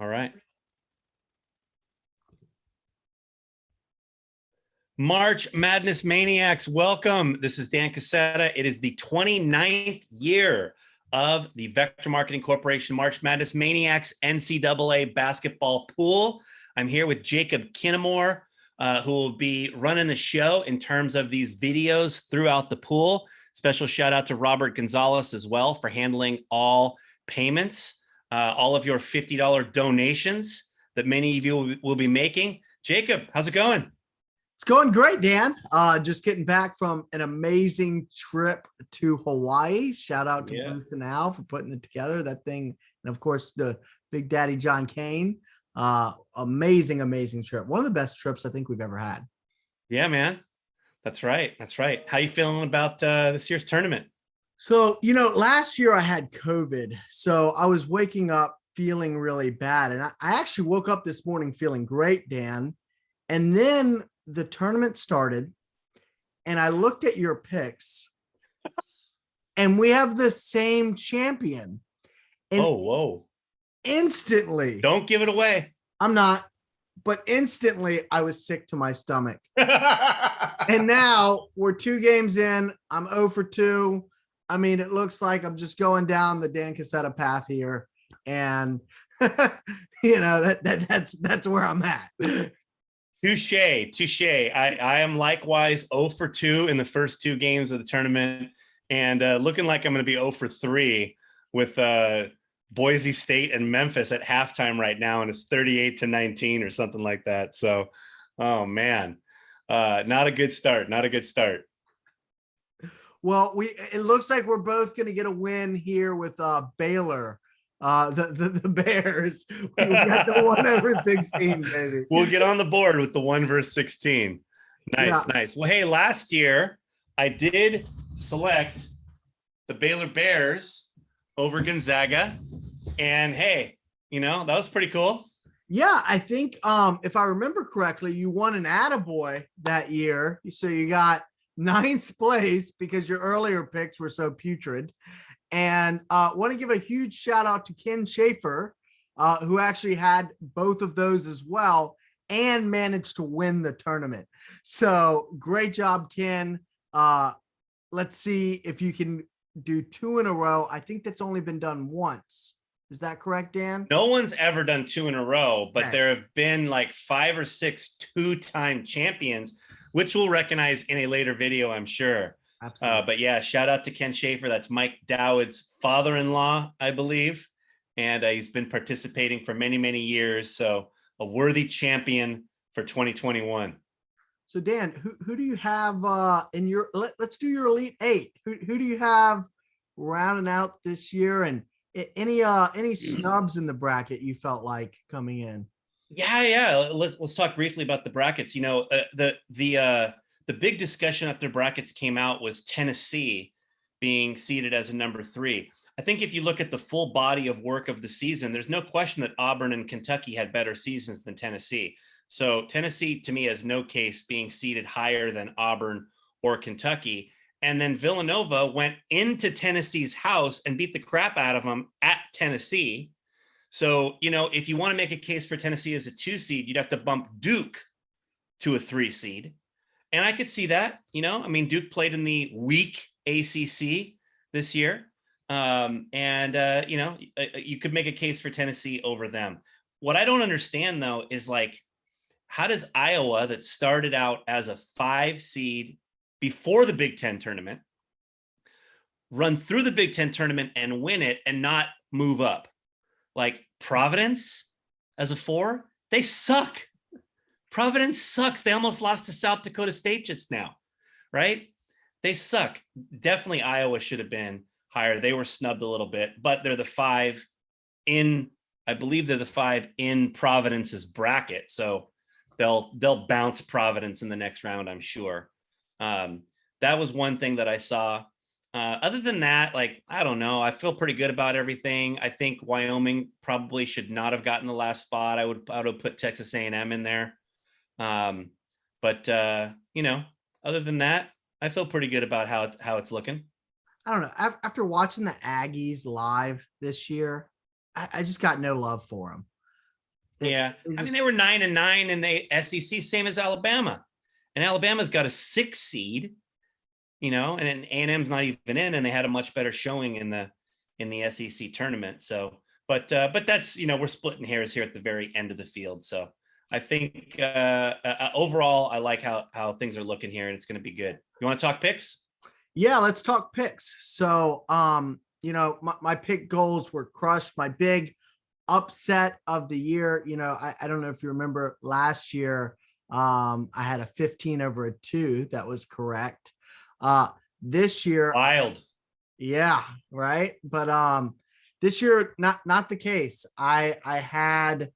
All right. March Madness Maniacs, welcome. This is Dan Cassetta. It is the 29th year of the Vector Marketing Corporation March Madness Maniacs NCAA basketball pool. I'm here with Jacob Kinnamore, who will be running the show in terms of these videos throughout the pool. Special shout out to Robert Gonzalez as well for handling all payments, all of your $50 donations that many of you will be making. Jacob, how's it going? It's going great, Dan. Just getting back from an amazing trip to Hawaii. Shout out to Bruce and Al for putting it together, that thing. And of course, the Big Daddy John Kane. Amazing trip. One of the best trips I think we've ever had. Yeah, man. That's right. That's right. How you feeling about this year's tournament? So, last year I had COVID. So I was waking up feeling really bad. And I actually woke up this morning feeling great, Dan. And then the tournament started and I looked at your picks and we have the same champion. And whoa. Instantly. Don't give it away. I'm not, but instantly I was sick to my stomach. And now we're 2 games in. I'm 0 for 2. I mean, it looks like I'm just going down the Dan Cassetta path here. And that's where I'm at. Touche. I am likewise 0 for 2 in the first 2 games of the tournament, and looking like I'm going to be 0 for 3 with Boise State and Memphis at halftime right now, and it's 38-19 or something like that. So, oh man, not a good start. Well, it looks like we're both going to get a win here with Baylor. The Bears. We got the 1 over 16, baby. We'll get on the board with the 1 versus 16. Nice. Well, hey, last year I did select the Baylor Bears over Gonzaga, and hey, that was pretty cool. Yeah, I think if I remember correctly, you won an attaboy that year, so you got 9th place because your earlier picks were so putrid. And want to give a huge shout out to Ken Schaefer, who actually had both of those as well and managed to win the tournament. So great job, Ken. Let's see if you can do 2 in a row. I think that's only been done once. Is that correct, Dan? No one's ever done 2 in a row, but there have been like 5 or 6 2-time champions, which we'll recognize in a later video, I'm sure. But yeah, shout out to Ken Schaefer. That's Mike Dowd's father-in-law, I believe. And he's been participating for many years. So a worthy champion for 2021. So Dan, who do you have in your, let's do your Elite 8. Who do you have rounding out this year, and any snubs in the bracket you felt like coming in? Yeah. Let's talk briefly about the brackets. The big discussion after brackets came out was Tennessee being seeded as a number 3. I think if you look at the full body of work of the season, there's no question that Auburn and Kentucky had better seasons than Tennessee. So Tennessee, to me, has no case being seeded higher than Auburn or Kentucky. And then Villanova went into Tennessee's house and beat the crap out of them at Tennessee. So, if you want to make a case for Tennessee as a 2 seed, you'd have to bump Duke to a 3 seed. And I could see that, Duke played in the weak ACC this year. You could make a case for Tennessee over them. What I don't understand, though, is how does Iowa, that started out as a 5 seed before the Big Ten tournament, run through the Big Ten tournament and win it and not move up? Like Providence as a 4, they suck. Providence sucks. They almost lost to South Dakota State just now, right? They suck. Definitely Iowa should have been higher. They were snubbed a little bit, but they're the 5 in, I believe they're the 5 in Providence's bracket. So they'll bounce Providence in the next round, I'm sure. That was one thing that I saw. Other than that, I don't know. I feel pretty good about everything. I think Wyoming probably should not have gotten the last spot. I would have put Texas A&M in there. Other than that, I feel pretty good about how it's looking. I don't know. After watching the Aggies live this year, I just got no love for them. Yeah. I mean, they were 9-9 in the SEC, same as Alabama. And Alabama's got a 6 seed, you know, and A&M's not even in, and they had a much better showing in the SEC tournament. So, but that's, you know, we're splitting hairs here at the very end of the field. So I think overall, I like how things are looking here, and it's going to be good. You want to talk picks? Yeah, let's talk picks. So, you know, my pick goals were crushed. My big upset of the year, you know, I don't know if you remember last year, I had a 15 over a 2 that was correct. This year, Wild. yeah, right. But this year, not the case. I had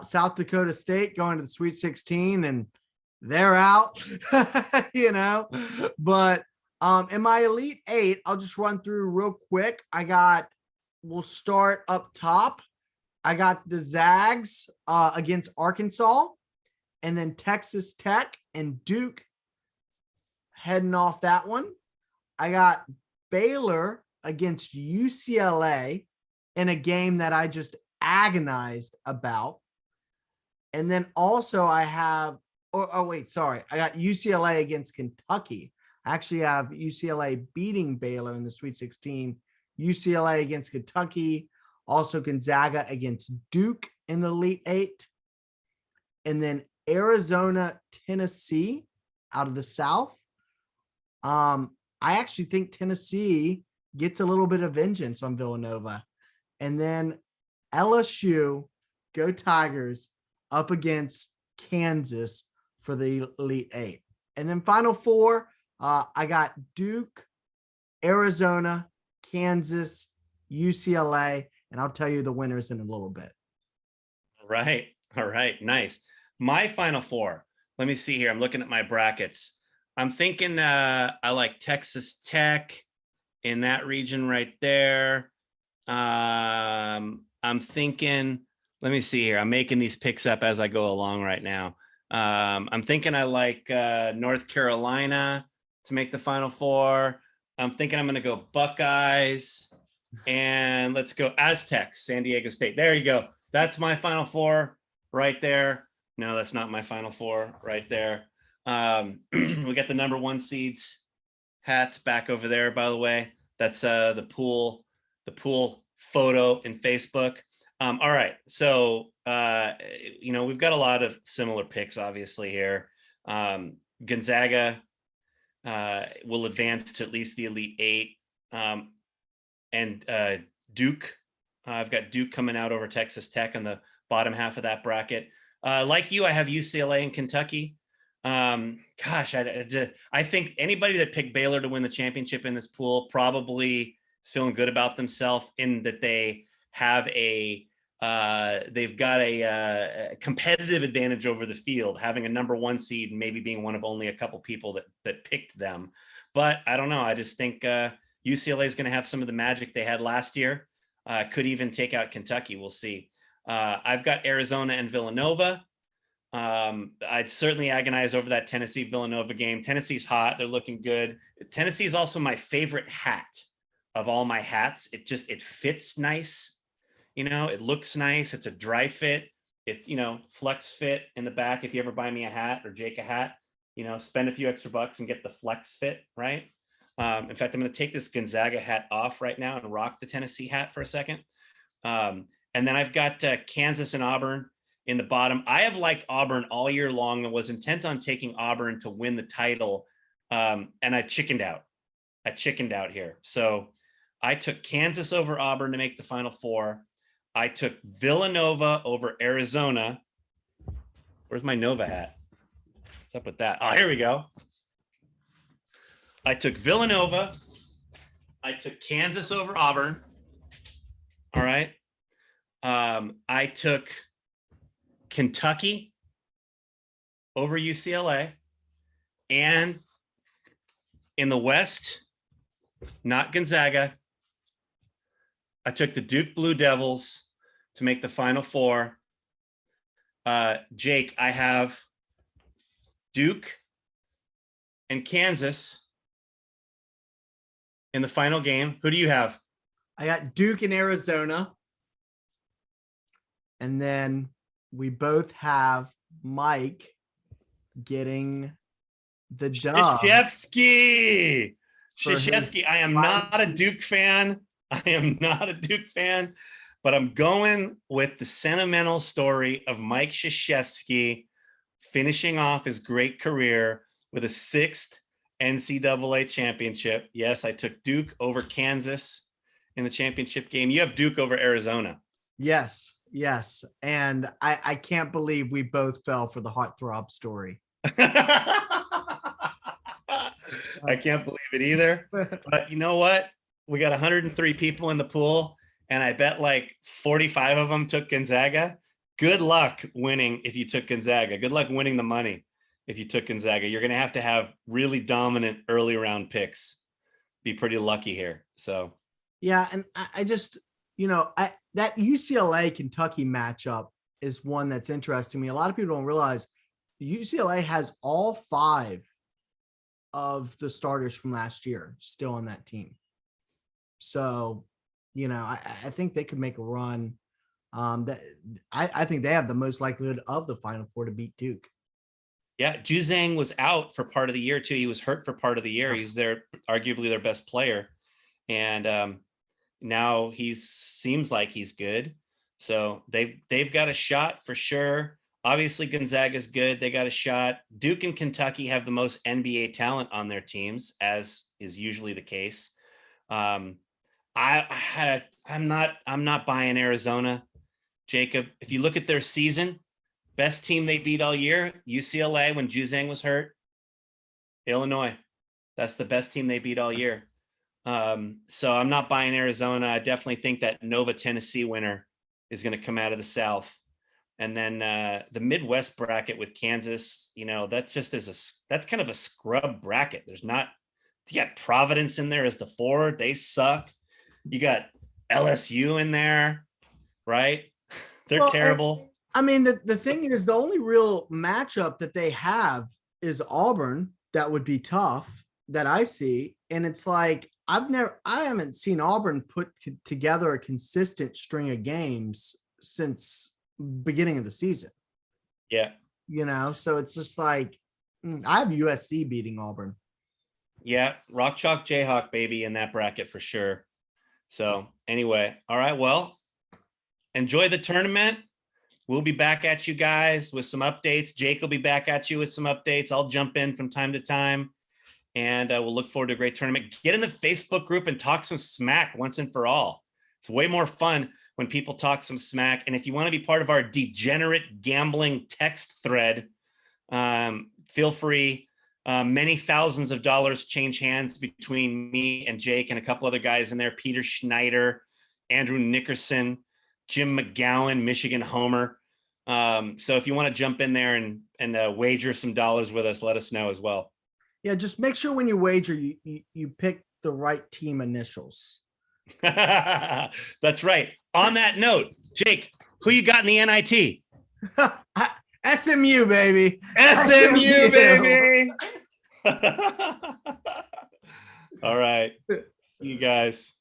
South Dakota State going to the Sweet 16, and they're out, you know. But in my Elite Eight, I'll just run through real quick. We'll start up top. I got the Zags against Arkansas, and then Texas Tech and Duke heading off that one. I got Baylor against UCLA in a game that I just agonized about. And then also I have, I got UCLA against Kentucky. I actually have UCLA beating Baylor in the Sweet 16, UCLA against Kentucky, also Gonzaga against Duke in the Elite Eight, and then Arizona, Tennessee out of the South. I actually think Tennessee gets a little bit of vengeance on Villanova. And then LSU, go Tigers, up against Kansas for the Elite Eight. And then Final Four, I got Duke, Arizona, Kansas, UCLA, and I'll tell you the winners in a little bit. Right. All right. Nice. My Final Four. Let me see here. I'm looking at my brackets. I'm thinking I like Texas Tech in that region right there. I'm thinking, let me see here. I'm making these picks up as I go along right now. I'm thinking I like North Carolina to make the Final Four. I'm thinking I'm going to go Buckeyes, and let's go Aztecs, San Diego State. There you go. That's my Final Four right there. No, that's not my Final Four right there. We got the number 1 seeds hats back over there, by the way. That's the pool photo in Facebook. All right. So, you know, we've got a lot of similar picks, obviously, here. Gonzaga will advance to at least the Elite Eight. And Duke, I've got Duke coming out over Texas Tech on the bottom half of that bracket. Like you, I have UCLA and Kentucky. Gosh, I think anybody that picked Baylor to win the championship in this pool probably is feeling good about themselves, in that they have they've got a competitive advantage over the field, having a number 1 seed and maybe being one of only a couple people that picked them. But I don't know. I just think UCLA is going to have some of the magic they had last year. Could even take out Kentucky. We'll see. I've got Arizona and Villanova. I'd certainly agonize over that Tennessee Villanova game. Tennessee's hot. They're looking good. Tennessee is also my favorite hat of all my hats. It fits nice. You know, it looks nice. It's a dry fit. It's, you know, flex fit in the back. If you ever buy me a hat or Jake a hat, you know, spend a few extra bucks and get the flex fit, right? In fact, I'm going to take this Gonzaga hat off right now and rock the Tennessee hat for a second. And then I've got Kansas and Auburn in the bottom. I have liked Auburn all year long and was intent on taking Auburn to win the title. And I chickened out. Here. So I took Kansas over Auburn to make the Final Four. I took Villanova over Arizona. Where's my Nova hat? What's up with that? Oh, here we go. I took Villanova. I took Kansas over Auburn. All right. I took Kentucky over UCLA. And in the West, not Gonzaga, I took the Duke Blue Devils to make the Final Four. Jake, I have Duke and Kansas in the final game. Who do you have? I got Duke and Arizona. And then we both have Mike getting the dub. Krzyzewski. For his Krzyzewski. I am not a Duke fan. But I'm going with the sentimental story of Mike Krzyzewski finishing off his great career with a 6th NCAA championship. Yes, I took Duke over Kansas in the championship game. You have Duke over Arizona. Yes. And I can't believe we both fell for the heartthrob story. I can't believe it either. But you know what? We got 103 people in the pool, and I bet like 45 of them took Gonzaga. Good luck winning if you took Gonzaga. Good luck winning the money if you took Gonzaga. You're going to have really dominant early round picks. Be pretty lucky here. So yeah, and I just, that UCLA Kentucky matchup is one that's interesting to me. A lot of people don't realize UCLA has all 5 of the starters from last year still on that team. So, I think they could make a run. I think they have the most likelihood of the Final Four to beat Duke. Yeah, Juzang was out for part of the year too. He was hurt for part of the year. He's arguably their best player, and now he seems like he's good. So they've got a shot for sure. Obviously, Gonzaga's good. They got a shot. Duke and Kentucky have the most NBA talent on their teams, as is usually the case. I'm not buying Arizona, Jacob. If you look at their season, best team they beat all year, UCLA when Juzang was hurt. Illinois, that's the best team they beat all year. So I'm not buying Arizona. I definitely think that Nova Tennessee winner is going to come out of the South. And then the Midwest bracket with Kansas, that's kind of a scrub bracket. You got Providence in there as the 4. They suck. You got LSU in there, right? They're terrible. I mean, the thing is, the only real matchup that they have is Auburn. That would be tough that I see. And it's like, I haven't seen Auburn put together a consistent string of games since beginning of the season. Yeah. So it's just like, I have USC beating Auburn. Yeah. Rock Chalk Jayhawk, baby, in that bracket for sure. So anyway, all right. Well, enjoy the tournament. We'll be back at you guys with some updates. Jake will be back at you with some updates. I'll jump in from time to time, and we'll look forward to a great tournament. Get in the Facebook group and talk some smack once and for all. It's way more fun when people talk some smack. And if you want to be part of our degenerate gambling text thread, feel free. Many thousands of dollars change hands between me and Jake and a couple other guys in there. Peter Schneider, Andrew Nickerson, Jim McGowan, Michigan Homer. So if you want to jump in there and wager some dollars with us, let us know as well. Yeah, just make sure when you wager, you pick the right team initials. That's right. On that note, Jake, who you got in the NIT? SMU, baby. SMU, baby. All right. See you guys.